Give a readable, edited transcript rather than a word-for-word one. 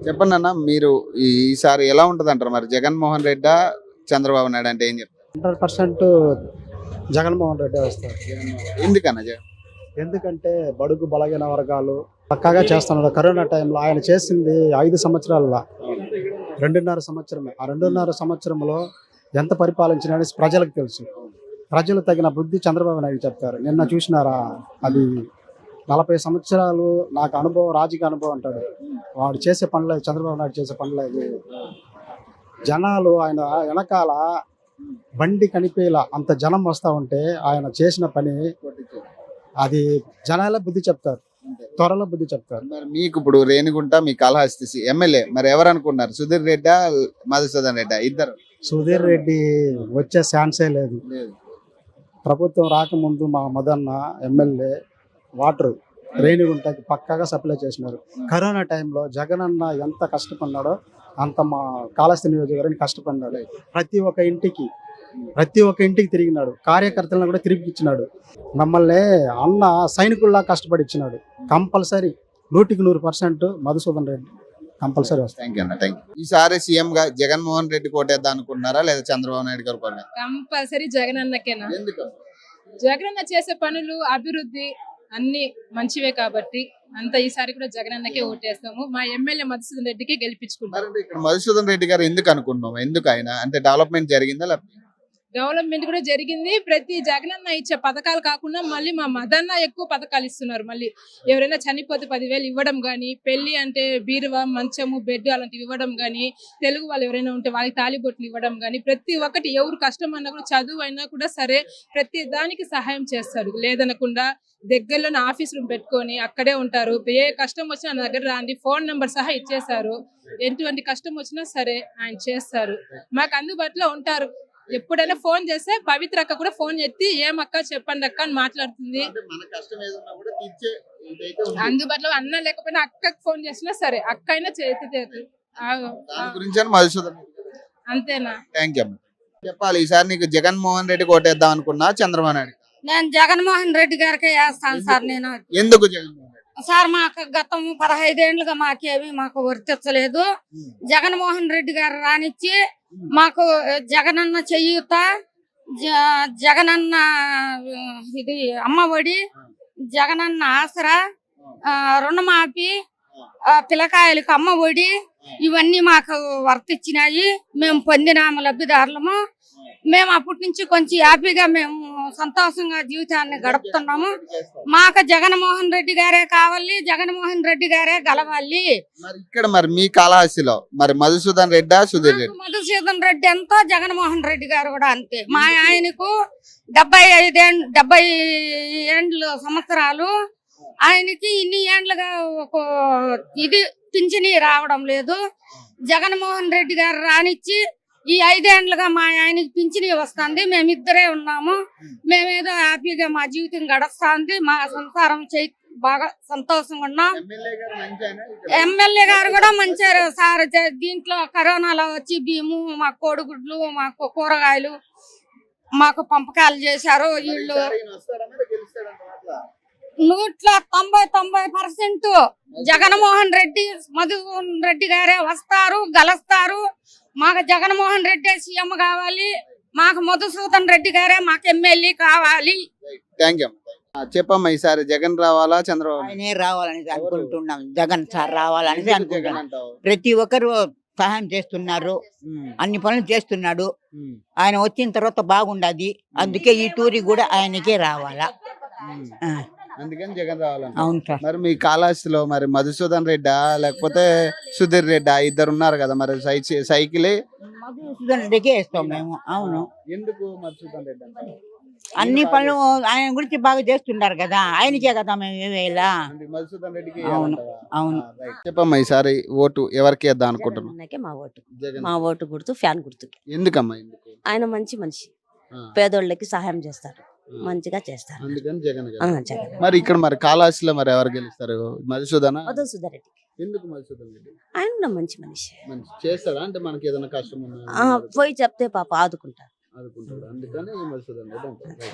చెప్పండి అన్న, మీరు ఈసారి ఎలా ఉంటది అంటారు మరి? జగన్మోహన్ రెడ్డా, చంద్రబాబు నాయుడు అంటే ఏం చెప్తారు? 100% జగన్మోహన్ రెడ్డి వస్తారు. ఎందుకన్నా ఎందుకంటే బడుగు బలహీన వర్గాలు పక్కాగా చేస్తున్నాడు. కరోనా టైంలో ఆయన చేసింది 5 సంవత్సరాల 2.5 సంవత్సరమే. ఆ 2.5 సంవత్సరంలో ఎంత పరిపాలించినా ప్రజలకు తెలుసు. ప్రజలు తగిన బుద్ధి చంద్రబాబు నాయుడు చెప్తారు. నిన్న చూసినారా, అది 40 సంవత్సరాలు నాకు అనుభవం, రాజకీయ అనుభవం అంటాడు. వాడు చేసే పనులేదు, చంద్రబాబు నాయుడు చేసే పనులేదు. జనాలు ఆయన వెనకాల బండి కనిపేలా అంత జనం వస్తూ ఉంటే ఆయన చేసిన పని అది జనాలే బుద్ధి చెప్తారు, త్వరలో బుద్ధి చెప్తారు. మరి మీకు ఇప్పుడు రేణిగుంట మీ కాళహస్తి ఎమ్మెల్యే మరి ఎవరు అనుకున్నారు? సుధీర్ రెడ్డా, మధుసూదన్ రెడ్డా? ఇద్దరు. సుధీర్ రెడ్డి వచ్చే ఛాన్సే లేదు. ప్రభుత్వం రాకముందు మా మదన్న ఎమ్మెల్యే వాటర్ రేణిగుంటకి పక్కాగా సప్లై చేసినారు. కరోనా టైంలో జగన్ అన్న ఎంత కష్టపడినాడో అంత మా కాళహస్తి నియోజకవర్గానికి కష్టపడినాడు. ప్రతి ఒక్క ఇంటికి తిరిగినాడు. కార్యకర్తలను కూడా తిరిగి ఇచ్చినాడు. మమ్మల్ని అన్న సైనికుల్లా కష్టపడి ఇచ్చినాడు. కంపల్సరీ 100% మధుసూదన్ రెడ్డి కంపల్సరీ వస్తాయి. థ్యాంక్ యూ అన్న, థ్యాంక్ యూ. ఈసారి సీఎం గా జగన్మోహన్ రెడ్డి కోటేద్దాం అనుకుంటున్నారా లేదా చంద్రబాబు నాయుడు గారు కోట? కంపల్సరీ జగన్ అన్నకేనా. ఎందుకు? జగన్ అన్న చేసే పనులు, అభివృద్ధి అన్ని మంచివే కాబట్టి అంత ఈసారి కూడా జగన్ అన్నకే ఓటేస్తాము. మా ఎమ్మెల్యే మధుసూదన్ రెడ్డికి గెలిపించుకుంటాం. ఇక్కడ మధుసూదన్ రెడ్డి గారు ఎందుకు అనుకుంటున్నాం? ఎందుకు ఆయన అంటే డెవలప్మెంట్ జరిగిందా? డెవలప్మెంట్ కూడా జరిగింది. ప్రతి జగన్ అన్న ఇచ్చే పథకాలు కాకుండా మళ్ళీ మా మదన్న ఎక్కువ పథకాలు ఇస్తున్నారు. మళ్ళీ ఎవరైనా చనిపోతే 10,000 ఇవ్వడం కానీ, పెళ్లి అంటే బీరువా, మంచము, బెడ్ అలాంటివి ఇవ్వడం కానీ, తెలుగు వాళ్ళు ఎవరైనా ఉంటే వాళ్ళకి తాలిబొట్లు ఇవ్వడం కానీ, ప్రతి ఒక్కటి ఎవరు కష్టం అన్నా కూడా, చదువు అయినా కూడా సరే ప్రతి దానికి సహాయం చేస్తాడు. లేదనకుండా దగ్గరలోనే ఆఫీస్ రూమ్ పెట్టుకొని అక్కడే ఉంటారు. ఏ కష్టం వచ్చినా నా దగ్గర రాండి, ఫోన్ నెంబర్ సహా ఇచ్చేసారు. ఎటువంటి కష్టం వచ్చినా సరే ఆయన చేస్తారు, మాకు అందుబాటులో ఉంటారు. ఎప్పుడైనా ఫోన్ చేస్తే పవిత్ర అక్క కూడా ఫోన్ ఎత్తి ఏమక్క చెప్పండి అక్క అని మాట్లాడుతుంది. అందుబాటులో అన్న లేకపోయినా అక్కకి ఫోన్ చేసినా సరే అక్క అయినా అంతేనా? చెప్పాలి. ఈసారి నీకు జగన్మోహన్ రెడ్డి కోటేద్దాం అనుకున్నా చంద్రబాబు నాయుడు? నేను జగన్మోహన్ రెడ్డి గారికి వేస్తాను సార్. నేను ఎందుకు జగన్మోహన్ రెడ్డి సార్? మాకు గతం 15 ఏళ్లుగా మాకు వర్తించలేదు. జగన్మోహన్ రెడ్డి గారు రానిచ్చి మాకు జగనన్న చెయ్యూత, జగనన్న ఇది అమ్మఒడి, జగనన్న ఆసరా, రుణమాఫీ, పిల్లకాయలకు అమ్మఒడి ఇవన్నీ మాకు వర్తించినాయి. మేము పొందినాము, లబ్ధిదారులము. మేము అప్పటి నుంచి కొంచెం హ్యాపీగా మేము సంతోషంగా జీవితాన్ని గడుపుతున్నాము. మాకు జగన్మోహన్ రెడ్డి గారే కావాలి, జగన్మోహన్ రెడ్డి గారే గెలవాలి. ఇక్కడ మరి మీ కాళహస్తిలో మరి మధుసూదన్ రెడ్డా, సుధీర్ రెడ్డి? మధుసూదన్ రెడ్డి ఎంతో, జగన్మోహన్ రెడ్డి గారు కూడా అంతే. మా ఆయనకు 70 ఏండ్లు సంవత్సరాలు. ఆయనకి ఇన్ని ఏండ్లుగా ఒక ఇది పింఛని రావడం లేదు. జగన్మోహన్ రెడ్డి గారు రానిచ్చి ఈ 5 ఏండ్లుగా మా ఆయనకి పింఛని వస్తుంది. మేమిద్దరే ఉన్నాము. మేమేదో హ్యాపీగా మా జీవితం గడుస్తుంది. మా సంసారం బాగా సంతోషంగా ఉన్నాం. ఎమ్మెల్యే గారు కూడా మంచిగా సార్. దీంట్లో కరోనాలో వచ్చి బియ్యము, మా కోడిగుడ్లు, మాకు కూరగాయలు మాకు పంపకాలు చేశారు. వీళ్ళు 190% జగన్మోహన్ రెడ్డి, మధుసూదన్ రెడ్డి గారే వస్తారు, గెలుస్తారు. మాకు జగన్మోహన్ రెడ్డి సీఎం కావాలి, మాకు మధుసూదన్ రెడ్డి గారే మాకు ఎమ్మెల్యే కావాలి. Thank you. చెప్పమ్మా, ఈసారి జగన్ రావాలా చంద్రబాబు? ఆయనే రావాలని అనుకుంటున్నాం. జగన్ సార్ రావాలని అనుకుంటున్నాం. ప్రతి ఒక్కరు సహాయం చేస్తున్నారు, అన్ని పనులు చేస్తున్నాడు. ఆయన వచ్చిన తర్వాత బాగుండదు. అందుకే ఈ టూరి కూడా ఆయనకే రావాలా. అందుకని జగన్ రావాలంట. అవును సార్. మరి మీ కాళహస్తిలో మరి మధుసూదన్ రెడ్డా లేకపోతే సుధీర్ రెడ్డా ఇద్దరు ఉన్నారు కదా, మరి సైకిల్ మధుసూదన్ రెడ్డికే ఇస్తాం మేము. అవును. ఎందుకు మధుసూదన్ రెడ్డి అంటే? అన్ని పనులు ఆయన గురించి బాగా చేస్తున్నారు కదా, ఆయనకే కదా మేము వేయాలా. మధుసూదన్ రెడ్డికి. అవును, అవును. చెప్పమ్మా, ఈసారి ఓటు ఎవరికి వేద్దాం అనుకుంటున్నాం? మా ఓటు గుర్తు ఫ్యాన్ గుర్తుకి. ఎందుకమ్మా? ఎందుకు? ఆయన మంచి మనిషి, పేదోళ్ళకి సహాయం చేస్తారు, మంచిగా చేస్తారు. అందుకని జగన్. మరి ఇక్కడ మరి కాళహస్తిలో మరి ఎవరు గెలుస్తారు? మధుసూదన్ రెడ్డి. ఎందుకు మధుసూదన్ రెడ్డి? ఆయన కూడా మంచి మనిషి, చేస్తారా? అంటే మనకి ఏదైనా కష్టం పోయి చెప్తే పాప ఆదుకుంటారు. అందుకని మధుసూదన్ రెడ్డి.